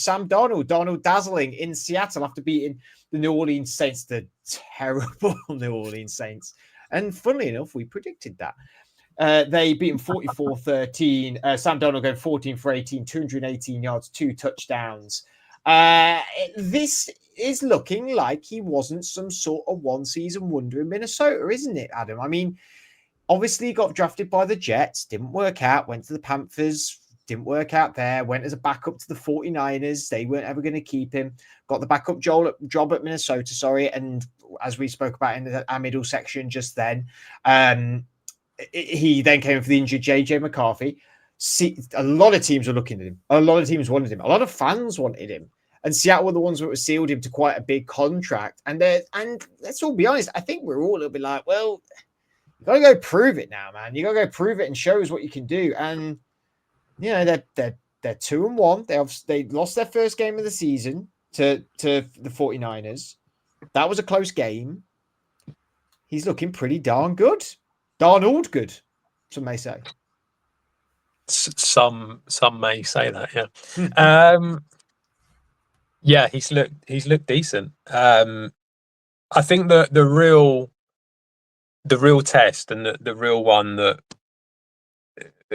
Sam Darnold dazzling in Seattle after beating the New Orleans Saints, the terrible New Orleans Saints. And funnily enough, we predicted that. They beat him 44-13. Sam Darnold going 14 for 18, 218 yards, 2 touchdowns. This is looking like he wasn't some sort of one-season wonder in Minnesota, isn't it, Adam? I mean, obviously he got drafted by the Jets, didn't work out, went to the Panthers, didn't work out there, went as a backup to the 49ers. They weren't ever going to keep him. Got the backup job at Minnesota, and as we spoke about in our middle section just then, he then came in for the injured JJ McCarthy. A lot of teams were looking at him. A lot of teams wanted him. A lot of fans wanted him. And Seattle were the ones that were sealed him to quite a big contract. And let's all be honest, I think we're all a little bit like, well, you got to go prove it now, man. You got to go prove it and show us what you can do. And you know, they're 2-1. They lost their first game of the season to the 49ers. That was a close game. He's looking pretty darn good. Darnold good, some may say. Some may say that, yeah. Yeah, he's looked decent. I think the real test and the real one that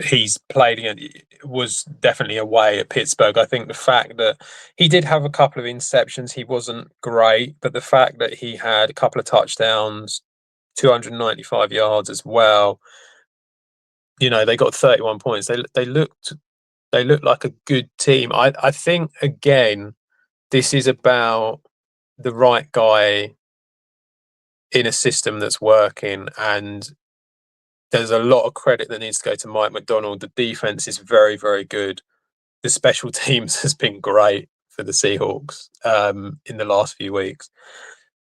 he's played against was definitely away at Pittsburgh. I think the fact that he did have a couple of interceptions, he wasn't great, but the fact that he had a couple of touchdowns, 295 yards as well. You know, they got 31 points. They looked like a good team. I think again, this is about the right guy in a system that's working, and there's a lot of credit that needs to go to Mike McDonald. The defense is very, very good. The special teams has been great for the Seahawks in the last few weeks.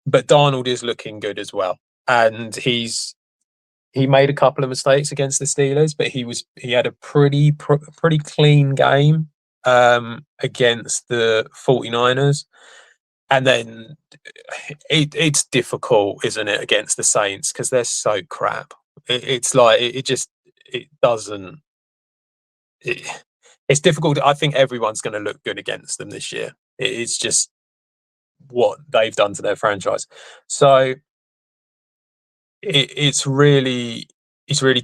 But Darnold is looking good as well. And he made a couple of mistakes against the Steelers, but he had a pretty clean game against the 49ers. And then it's difficult, isn't it, against the Saints because they're so crap. It's like it's difficult. I think everyone's going to look good against them this year. It's just what they've done to their franchise. So it's really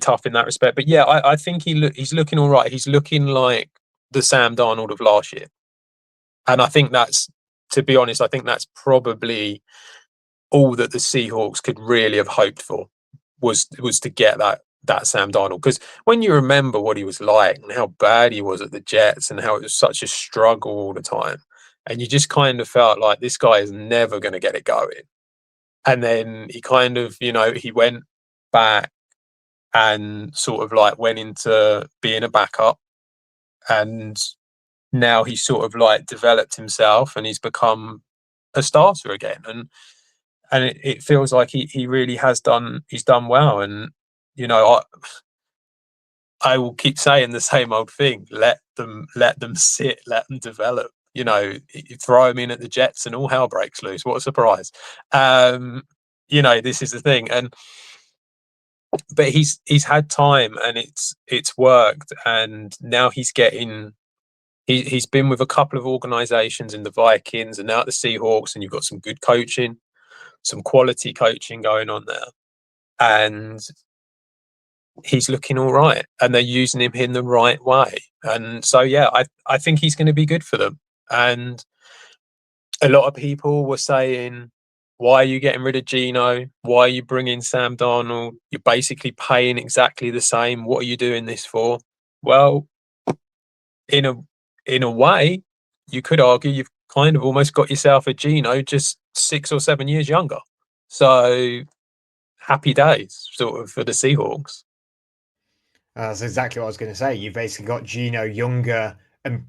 tough in that respect. But yeah, I think he's looking all right. He's looking like the Sam Darnold of last year, and I think that's, to be honest, I think that's probably all that the Seahawks could really have hoped for was to get that Sam Darnold. Because when you remember what he was like and how bad he was at the Jets and how it was such a struggle all the time, and you just kind of felt like this guy is never going to get it going. And then he kind of, he went back and sort of like went into being a backup, and now he's sort of like developed himself and he's become a starter again. And it feels like he really has done. He's done well, and I will keep saying the same old thing. Let them sit. Let them develop. You throw him in at the Jets, and all hell breaks loose. What a surprise! This is the thing, but he's had time, and it's worked, and now he's getting. He's been with a couple of organisations in the Vikings and now at the Seahawks, and you've got some good coaching, some quality coaching going on there, and he's looking all right, and they're using him in the right way. And so, yeah, I think he's going to be good for them. And a lot of people were saying, why are you getting rid of Geno? Why are you bringing Sam Darnold? You're basically paying exactly the same. What are you doing this for? Well, in a way, you could argue you've kind of almost got yourself a Geno just 6 or 7 years younger. So happy days, sort of, for the Seahawks. That's exactly what I was going to say. You've basically got Geno younger and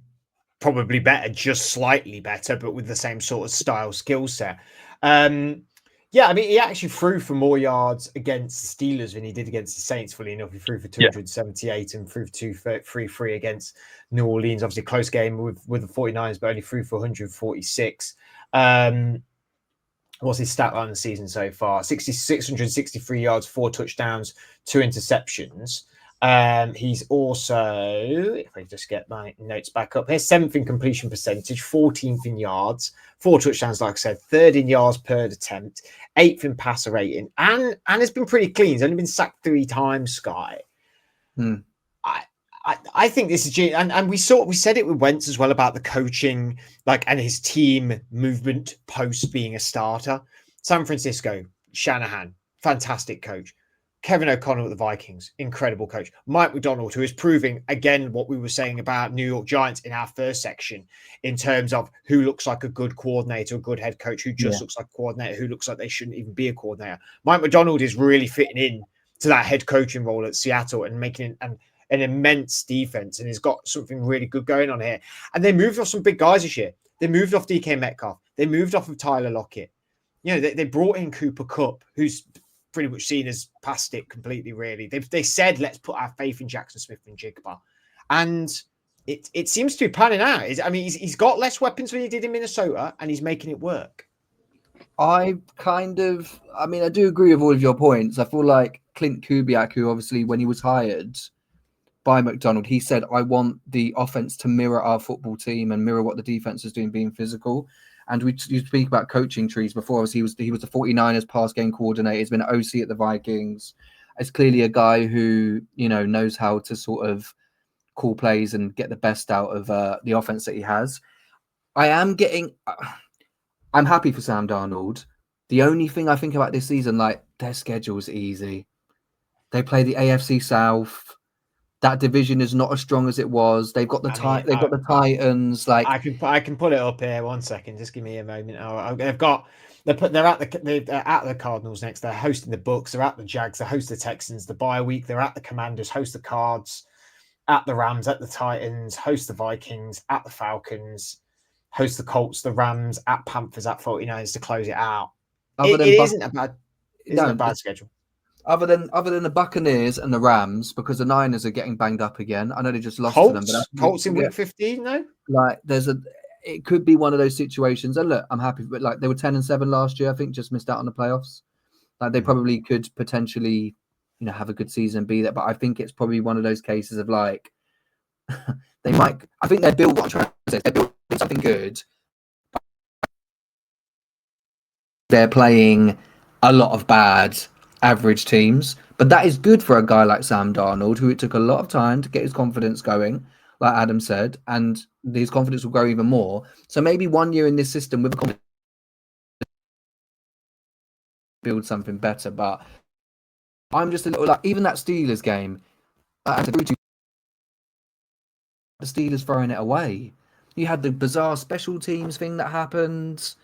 probably better, just slightly better, but with the same sort of style skill set. Yeah, I mean, he actually threw for more yards against the Steelers than he did against the Saints, fully enough. He threw for 278 and threw for 233 against New Orleans. Obviously, close game with the 49ers, but only threw for 146. What's his stat line in the season so far? 663 yards, 4 touchdowns, 2 interceptions. He's also, if I just get my notes back up here, 7th in completion percentage, 14th in yards, 4 touchdowns, like I said, 3rd in yards per attempt, 8th in passer rating, and has been pretty clean. He's only been sacked 3 times, Sky. I think this is, and we said it with Wentz as well about the coaching, like, and his team movement post being a starter. San Francisco, Shanahan, fantastic coach. Kevin O'Connell at the Vikings, incredible coach. Mike McDonald, who is proving again what we were saying about New York Giants in our first section, in terms of who looks like a good coordinator, a good head coach, who just looks like a coordinator, who looks like they shouldn't even be a coordinator. Mike McDonald is really fitting in to that head coaching role at Seattle and making an immense defense, and he's got something really good going on here. And they moved off some big guys this year. They moved off DK Metcalf. They moved off of Tyler Lockett. You know, they brought in Cooper Kupp, who's pretty much seen as past it completely, really. They said, let's put our faith in Jackson Smith and Jigba. And it seems to be panning out. I mean, he's got less weapons than he did in Minnesota, and he's making it work. I do agree with all of your points. I feel like Clint Kubiak, who obviously, when he was hired by McDonald, he said, I want the offense to mirror our football team and mirror what the defense is doing, being physical. And you speak about coaching trees before. Obviously, he was the 49ers pass game coordinator. He's been an OC at the Vikings. It's clearly a guy who, you know, knows how to sort of call plays and get the best out of the offense that he has. I'm happy for Sam Darnold. The only thing I think about this season, like, their schedule is easy. They play the AFC South. That division is not as strong as it was. They've got the Titans. Like, I can put it up here. 1 second, just give me a moment. They're at the Cardinals next. They're hosting the Bucks. They're at the Jags. They host the Texans. The bye week. They're at the Commanders. Host the Cards. At the Rams. At the Titans. Host the Vikings. At the Falcons. Host the Colts. The Rams. At Panthers. At 49ers to close it out. It isn't a bad schedule. Other than the Buccaneers and the Rams, because the Niners are getting banged up again. I know they just lost to them. But Colts in week 15, no? Like, it could be one of those situations. And look, I'm happy, but like, they were 10-7 last year. I think just missed out on the playoffs. Like, they probably could potentially, you know, have a good season and be there. But I think it's probably one of those cases of like, they might. I think they're building something good. They're playing a lot of bad average teams, but that is good for a guy like Sam Darnold, who it took a lot of time to get his confidence going, like Adam said, and his confidence will grow even more. So maybe 1 year in this system with a confidence build something better. But I'm just a little like, even that Steelers game, the Steelers throwing it away. You had the bizarre special teams thing that happened.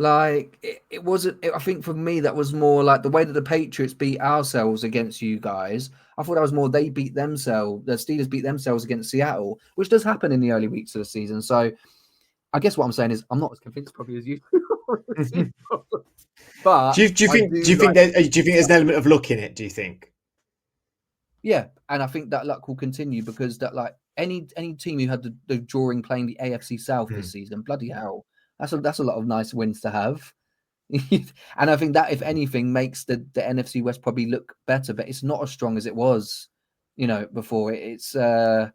Like, it wasn't. I think for me, that was more like the way that the Patriots beat ourselves against you guys. I thought that was more they beat themselves. The Steelers beat themselves against Seattle, which does happen in the early weeks of the season. So, I guess what I'm saying is I'm not as convinced probably as you. But do you think there's an element of luck in it? Do you think? Yeah, and I think that luck will continue because that, like, any team who had the drawing playing the AFC South this season, bloody hell. That's a lot of nice wins to have. And I think that, if anything, makes the NFC West probably look better, but it's not as strong as it was, you know, before. It's I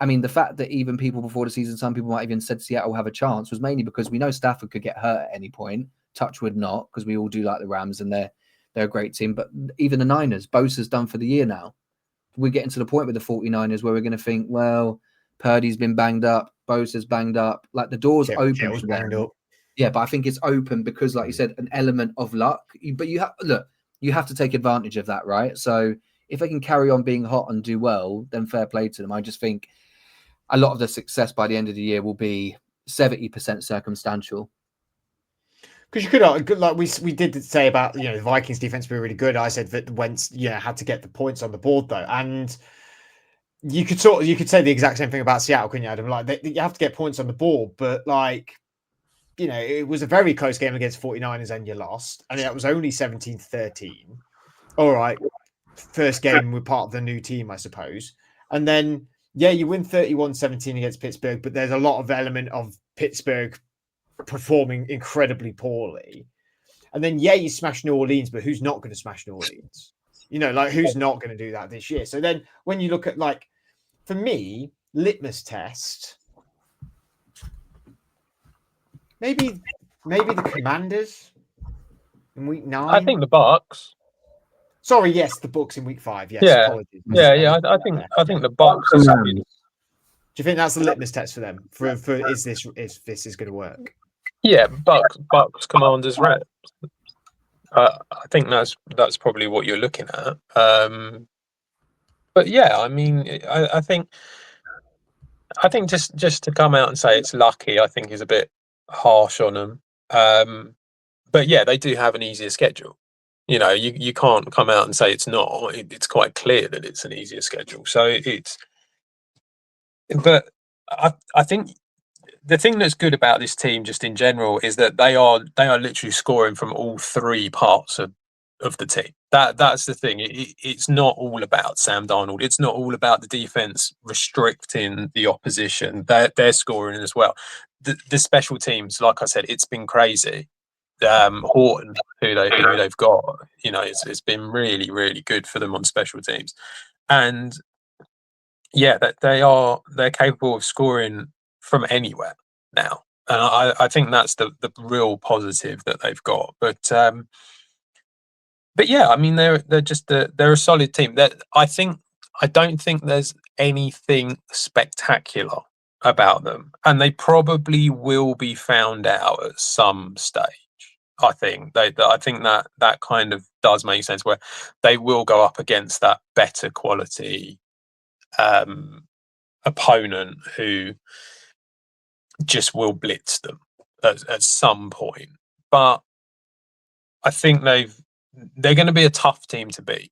mean, the fact that even people before the season, some people might even said Seattle have a chance, was mainly because we know Stafford could get hurt at any point. Touchwood not, because we all do like the Rams and they're a great team. But even the Niners, Bosa's done for the year now. We're getting to the point with the 49ers where we're going to think, well, Purdy's been banged up, Bosa's banged up. Like, the door's open for them. Yeah, but I think it's open because, like you said, an element of luck. But you have to take advantage of that, right? So if they can carry on being hot and do well, then fair play to them. I just think a lot of the success by the end of the year will be 70% circumstantial. Because you could, like we did say about, you know, the Vikings defense being really good. I said that Wentz, had to get the points on the board though, and you could say the exact same thing about Seattle, couldn't you, Adam? Like, you have to get points on the board, but like, you know, it was a very close game against 49ers and you lost, and that was only 17-13. All right, first game we're part of the new team, I suppose, and then you win 31-17 against Pittsburgh, but there's a lot of element of Pittsburgh performing incredibly poorly. And then, you smash New Orleans, but who's not going to smash New Orleans? You know, like who's not going to do that this year? So then when you look at, like, for me, litmus test, maybe the Commanders in week 9. I think the Bucks. Sorry, yes, the Bucks in week 5. Yes, Yeah. apologies. Yeah. I think the Bucks. Is, Do you think that's the litmus test for them? For is this going to work? yeah, Bucks, Commanders, Rams. I think that's probably what you're looking at. But yeah, I mean, I think just to come out and say it's lucky, I think is a bit harsh on them. But yeah, they do have an easier schedule. You know, you can't come out and say it's not. It's quite clear that it's an easier schedule. So it's. But I think the thing that's good about this team, just in general, is that they are literally scoring from all three parts of the team. That's the thing. It's not all about Sam Darnold. It's not all about the defense restricting the opposition. They're scoring as well. The special teams, like I said, it's been crazy. Horton, who they've got, you know, it's been really, really good for them on special teams, and yeah, that they're capable of scoring from anywhere now, and I think that's the real positive that they've got. But yeah, I mean they're just they're a solid team. That I don't think there's anything spectacular about them, and they probably will be found out at some stage. I think I think that kind of does make sense, where they will go up against that better quality opponent who just will blitz them at some point. But I think they're going to be a tough team to beat.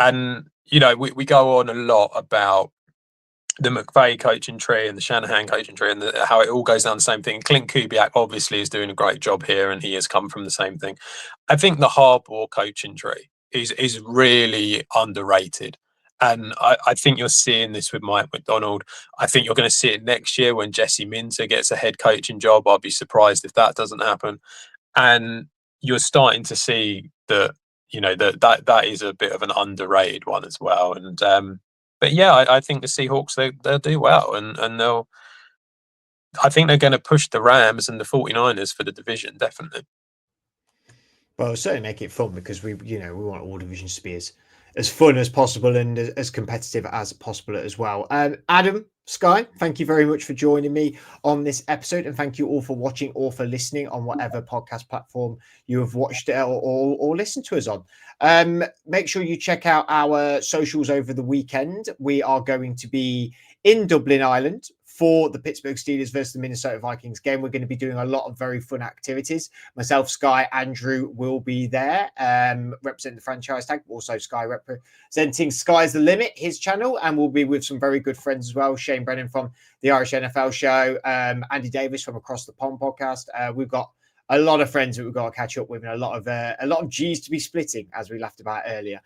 And you know, we go on a lot about the McVay coaching tree and the Shanahan coaching tree, and how it all goes down the same thing. Clint Kubiak obviously is doing a great job here, and he has come from the same thing. I think the Harbaugh coaching tree is really underrated, and I think you're seeing this with Mike McDonald. I think you're going to see it next year when Jesse Minter gets a head coaching job. I'd be surprised if that doesn't happen. And you're starting to see that, you know, that is a bit of an underrated one as well. And but yeah, I think the Seahawks, they'll do well, and I think they're going to push the Rams and the 49ers for the division, definitely. Well, certainly make it fun, because we want all divisions to be as fun as possible and as competitive as possible as well. Adam, Sky, thank you very much for joining me on this episode, and thank you all for watching or for listening on whatever podcast platform you have watched it or listened to us on. Make sure you check out our socials over the weekend. We are going to be in Dublin, Ireland, for the Pittsburgh Steelers versus the Minnesota Vikings game. We're going to be doing a lot of very fun activities. Myself, Sky, Andrew will be there, representing the franchise tag, also Sky representing Sky's the Limit, his channel, and we'll be with some very good friends as well. Shane Brennan from the Irish NFL Show, Andy Davis from Across the Pond podcast. We've got a lot of friends that we've got to catch up with, and a lot of G's to be splitting, as we laughed about earlier.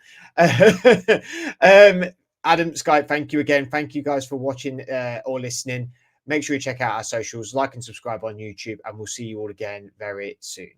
Adam, Sky, thank you again. Thank you guys for watching or listening. Make sure you check out our socials, like and subscribe on YouTube, and we'll see you all again very soon.